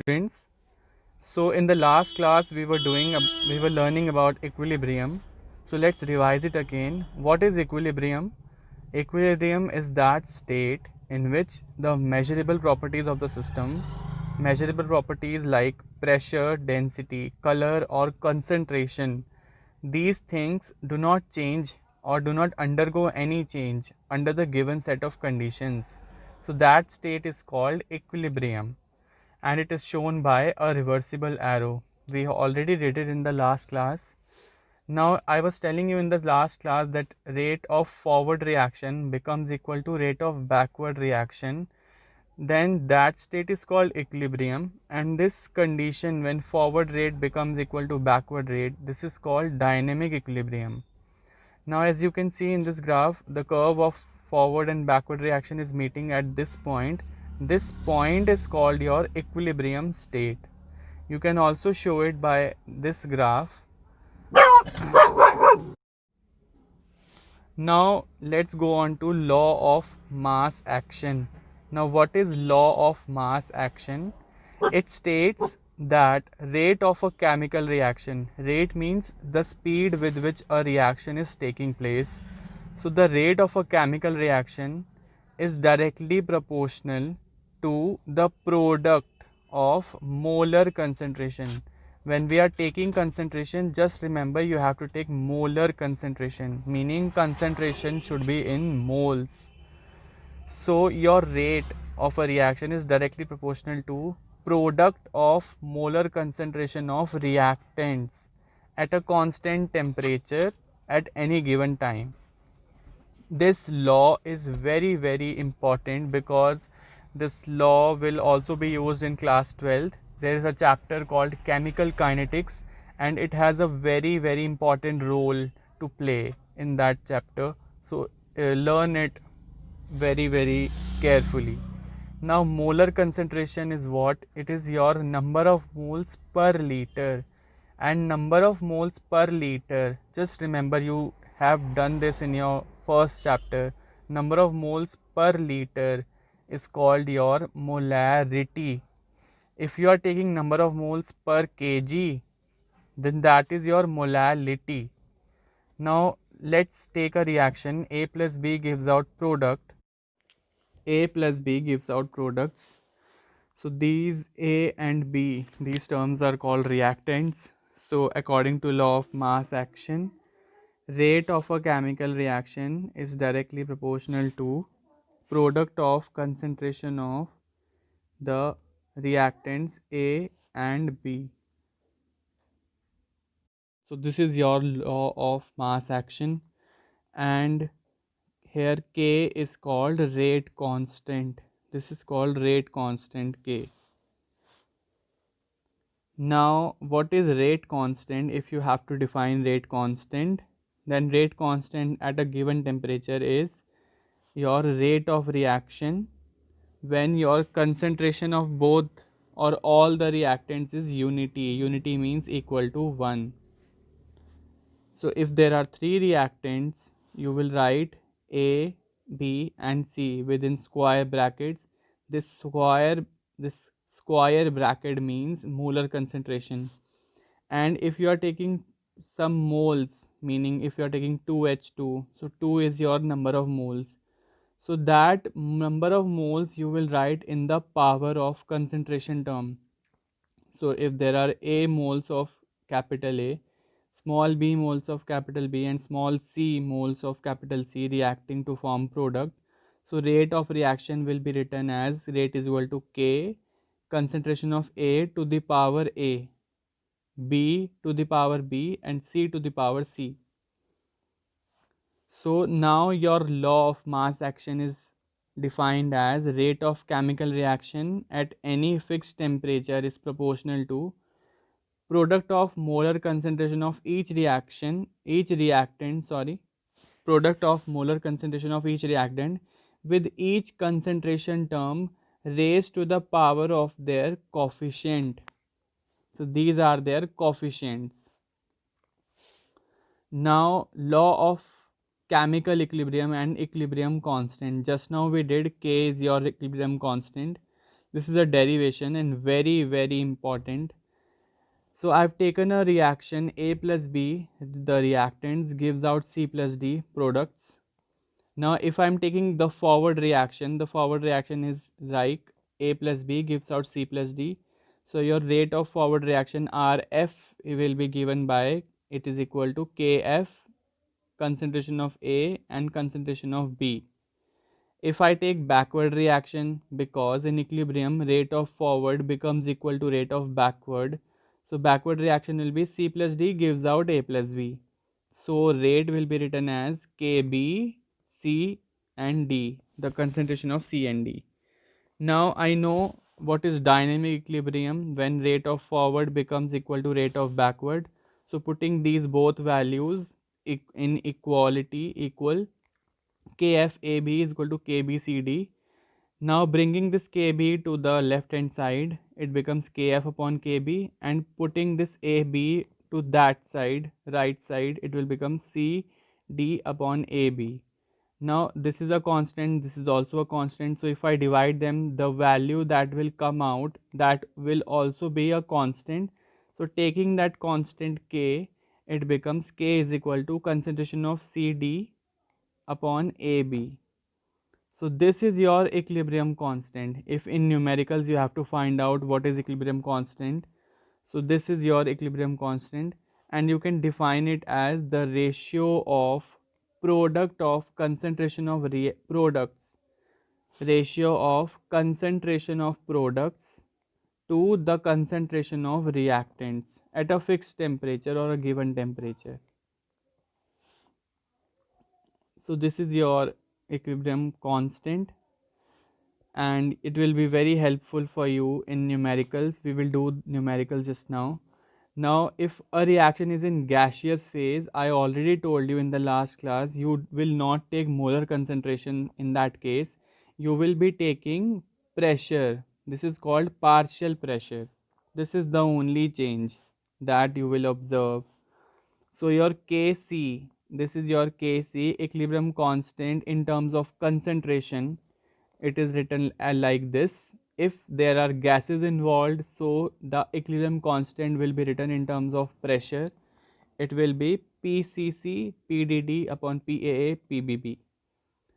Students, so in the last class we were learning about equilibrium. So let's revise it again. What is equilibrium? Equilibrium is that state in which the measurable properties of the system, measurable properties like pressure, density, color or concentration, these things do not change or do not undergo any change under the given set of conditions. So that state is called equilibrium, and it is shown by a reversible arrow. We already did it in the last class. Now I was telling you in the last class that rate of forward reaction becomes equal to rate of backward reaction. Then that state is called equilibrium, and this condition when forward rate becomes equal to backward rate, this is called dynamic equilibrium. Now as you can see in this graph, the curve of forward and backward reaction is meeting at this point. This point is called your equilibrium state. You can also show it by this graph. Now let's go on to law of mass action. Now what is law of mass action? It states that rate of a chemical reaction, rate means the speed with which a reaction is taking place. So the rate of a chemical reaction is directly proportional to the product of molar concentration. When we are taking concentration, just remember you have to take molar concentration, meaning concentration should be in moles. So your rate of a reaction is directly proportional to product of molar concentration of reactants at a constant temperature at any given time. This law is very important because this law will also be used in class 12th. There is a chapter called chemical kinetics, and it has a very important role to play in that chapter. So learn it very carefully. Now molar concentration is what? It is your number of moles per liter, and number of moles per liter, just remember you have done this in your first chapter. Number of moles per liter is called your molarity. If you are taking number of moles per kg, then that is your molality. Now let's take a reaction. A plus B gives out product. A plus B gives out products. So these A and B, these terms are called reactants. So according to law of mass action, rate of a chemical reaction is directly proportional to product of concentration of the reactants A and B. So this is your law of mass action, and here K is called rate constant. This is called rate constant K. Now what is rate constant? If you have to define rate constant, then rate constant at a given temperature is your rate of reaction when your concentration of both or all the reactants is unity. Unity means equal to 1. So if there are 3 reactants, you will write A, B and C within square brackets. This square bracket means molar concentration. And if you are taking some moles, meaning if you are taking 2H2, so 2 is your number of moles. So that number of moles you will write in the power of concentration term. So if there are A moles of capital A, small b moles of capital B and small c moles of capital C reacting to form product, so rate of reaction will be written as rate is equal to K concentration of A to the power A, B to the power B and C to the power C. So now your law of mass action is defined as rate of chemical reaction at any fixed temperature is proportional to product of molar concentration of each reactant, product of molar concentration of each reactant with each concentration term raised to the power of their coefficient. So these are their coefficients. Now law of chemical equilibrium and equilibrium constant. Just now we did K is your equilibrium constant. This is a derivation and very very important. So I've taken a reaction A plus B, the reactants gives out C plus D products. Now if I'm taking the forward reaction is like A plus B gives out C plus D. So your rate of forward reaction RF will be given by, it is equal to Kf, concentration of A and concentration of B. If I take backward reaction, because in equilibrium rate of forward becomes equal to rate of backward, so backward reaction will be C plus D gives out A plus B. So rate will be written as Kb, C and D, the concentration of C and D. Now I know what is dynamic equilibrium when rate of forward becomes equal to rate of backward. So putting these both values in equality equal, KFAB is equal to KBCD. Now bringing this KB to the left hand side, it becomes KF upon KB, and putting this AB to that side, right side, it will become CD upon AB. Now this is a constant, this is also a constant, so if I divide them, the value that will come out, that will also be a constant. So taking that constant K, it becomes K is equal to concentration of CD upon AB. So this is your equilibrium constant. If in numericals you have to find out what is equilibrium constant, so this is your equilibrium constant, and you can define it as the ratio of product of concentration of products, ratio of concentration of products to the concentration of reactants at a fixed temperature or a given temperature. So this is your equilibrium constant, and it will be very helpful for you in numericals. We will do numericals just now. Now if a reaction is in gaseous phase, I already told you in the last class, you will not take molar concentration in that case. You will be taking pressure. This is called partial pressure. This is the only change that you will observe. So your Kc, this is your Kc, equilibrium constant in terms of concentration. It is written like this. If there are gases involved, so the equilibrium constant will be written in terms of pressure. It will be PCC PdD upon PAA PBB.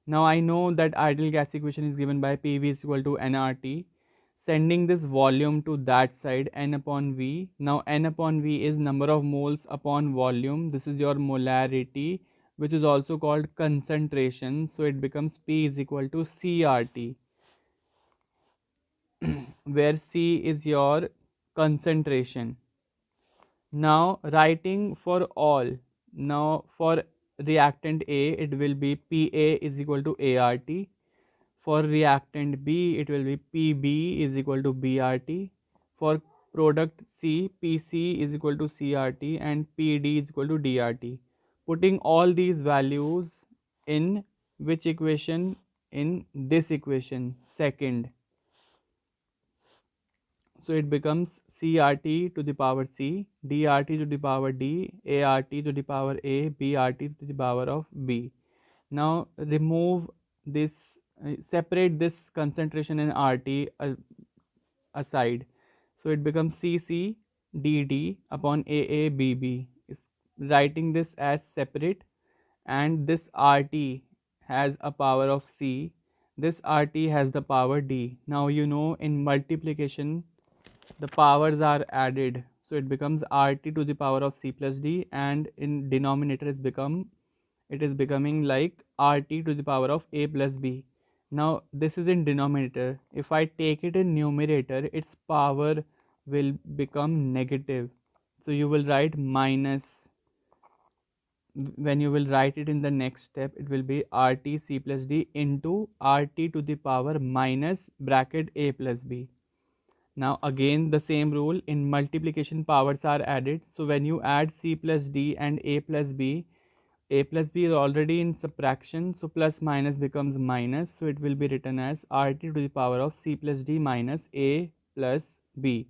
Now I know that ideal gas equation is given by PV is equal to nRT. Sending this volume to that side, N upon V. Now N upon V is number of moles upon volume. This is your molarity, which is also called concentration. So it becomes P is equal to CRT, where C is your concentration. Now writing for all, now for reactant A it will be PA is equal to ART, for reactant B it will be PB is equal to BRT, for product C PC is equal to CRT and PD is equal to DRT. Putting all these values in which equation? In this equation, second. So it becomes CRT to the power C, DRT to the power D, ART to the power A, BRT to the power of B. Now remove this, separate this concentration in RT aside. So it becomes CCDD upon AABB. Is writing this as separate, and this RT has a power of C. This RT has the power D. Now you know in multiplication the powers are added, so it becomes RT to the power of C plus D, and in denominator it is becoming like RT to the power of A plus B. Now this is in denominator. If I take it in numerator, its power will become negative, so you will write minus. When you will write it in the next step, it will be RT C plus D into RT to the power minus bracket A plus B. Now again the same rule, in multiplication powers are added. So when you add C plus D and A plus B is already in subtraction, so plus minus becomes minus, so it will be written as RT to the power of C plus D minus A plus B.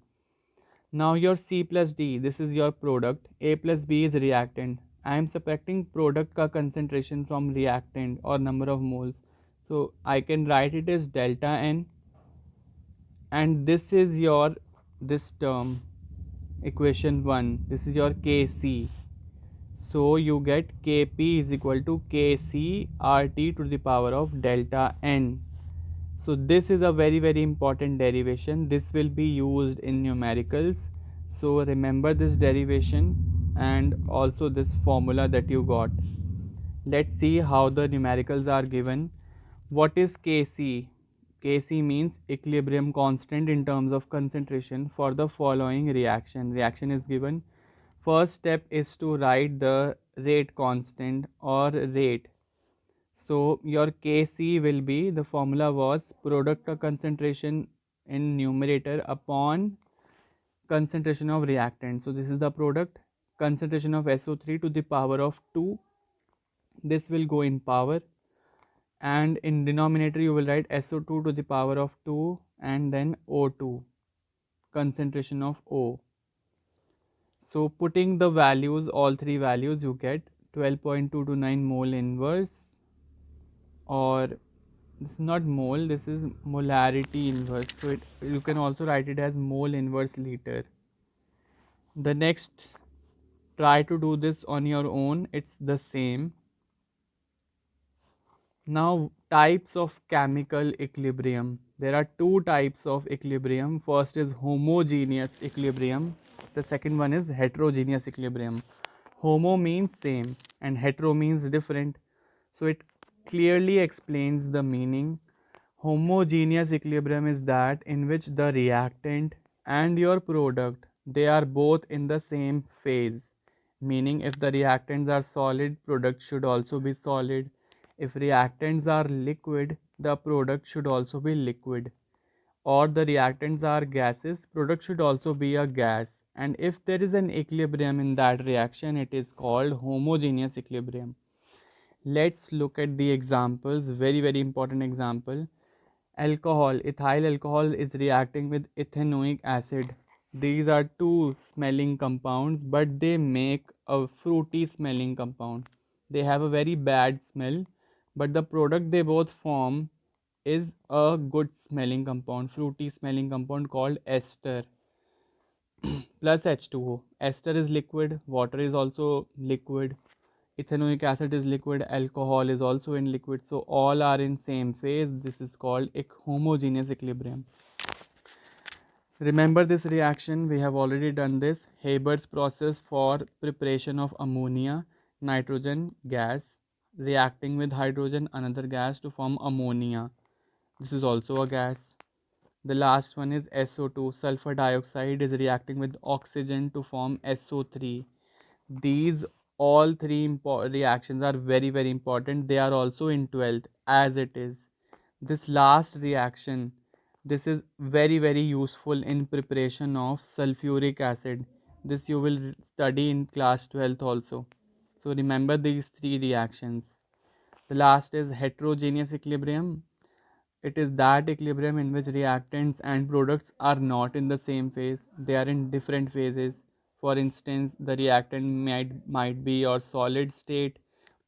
Now your C plus D, this is your product, A plus B is reactant. I am subtracting product ka concentration from reactant or number of moles. So I can write it as delta N and this is your this term equation 1, this is your Kc. So you get Kp is equal to Kc RT to the power of delta n. So this is a very important derivation. This will be used in numericals. So remember this derivation and also this formula that you got. Let's see how the numericals are given. What is Kc? Kc means equilibrium constant in terms of concentration for the following reaction. Reaction is given. First step is to write the rate constant or rate. So your Kc will be, the formula was product of concentration in numerator upon concentration of reactant. So this is the product, concentration of SO3 to the power of 2. This will go in power, and in denominator you will write SO2 to the power of 2 and then O2, concentration of O. So putting the values, all three values, you get 12.229 mole inverse, or this is not mole, this is molarity inverse. So you can also write it as mole inverse liter. The next, try to do this on your own, it's the same. Now, types of chemical equilibrium. There are two types of equilibrium. First is homogeneous equilibrium. The second one is heterogeneous equilibrium. Homo means same and hetero means different. So it clearly explains the meaning. Homogeneous equilibrium is that in which the reactant and your product, they are both in the same phase. Meaning if the reactants are solid, product should also be solid. If reactants are liquid, the product should also be liquid. Or the reactants are gases, product should also be a gas. And if there is an equilibrium in that reaction, it is called homogeneous equilibrium. Let's look at the examples. Very important example. Alcohol, ethyl alcohol is reacting with ethanoic acid. These are two smelling compounds, but they make a fruity smelling compound. They have a very bad smell, but the product they both form is a good smelling compound, fruity smelling compound called ester plus H2O. Ester is liquid, water is also liquid, ethanoic acid is liquid, alcohol is also in liquid, so all are in same phase. This is called homogeneous equilibrium. Remember this reaction, we have already done this. Haber's process for preparation of ammonia, nitrogen gas reacting with hydrogen, another gas, to form ammonia. This is also a gas. The last one is SO2, sulfur dioxide is reacting with oxygen to form SO3. These all three reactions are very important. They are also in 12th as it is. This last reaction, this is very useful in preparation of sulfuric acid. This you will study in class 12th also. So remember these three reactions. The last is heterogeneous equilibrium. It is that equilibrium in which reactants and products are not in the same phase, they are in different phases. For instance, the reactant might be your solid state,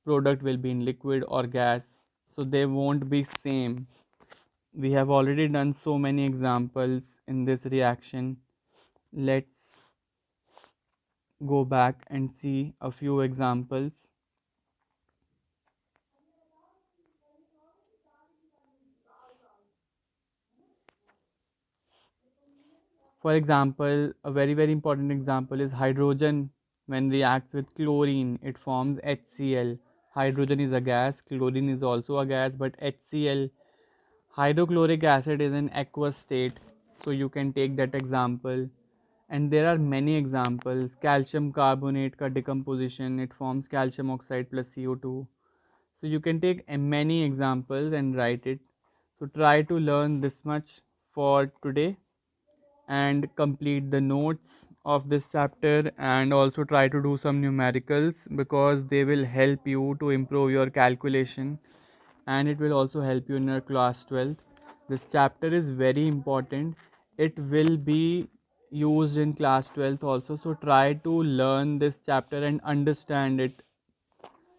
product will be in liquid or gas, so they won't be same. We have already done so many examples in this reaction. Let's go back and see a few examples. For example, a very important example is hydrogen. When reacts with chlorine, it forms HCl. Hydrogen is a gas, chlorine is also a gas, but HCl, hydrochloric acid, is an aqueous state. So you can take that example. And there are many examples. Calcium carbonate ka decomposition, it forms calcium oxide plus CO2. So you can take many examples and write it. So try to learn this much for today and complete the notes of this chapter, and also try to do some numericals because they will help you to improve your calculation, and it will also help you in your class 12th. This chapter is very important. It will be used in class 12th also, so try to learn this chapter and understand it.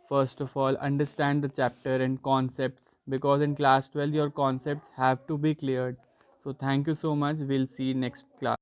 First of all, understand the chapter and concepts, because in class 12 your concepts have to be cleared. So thank you so much. We'll see next class.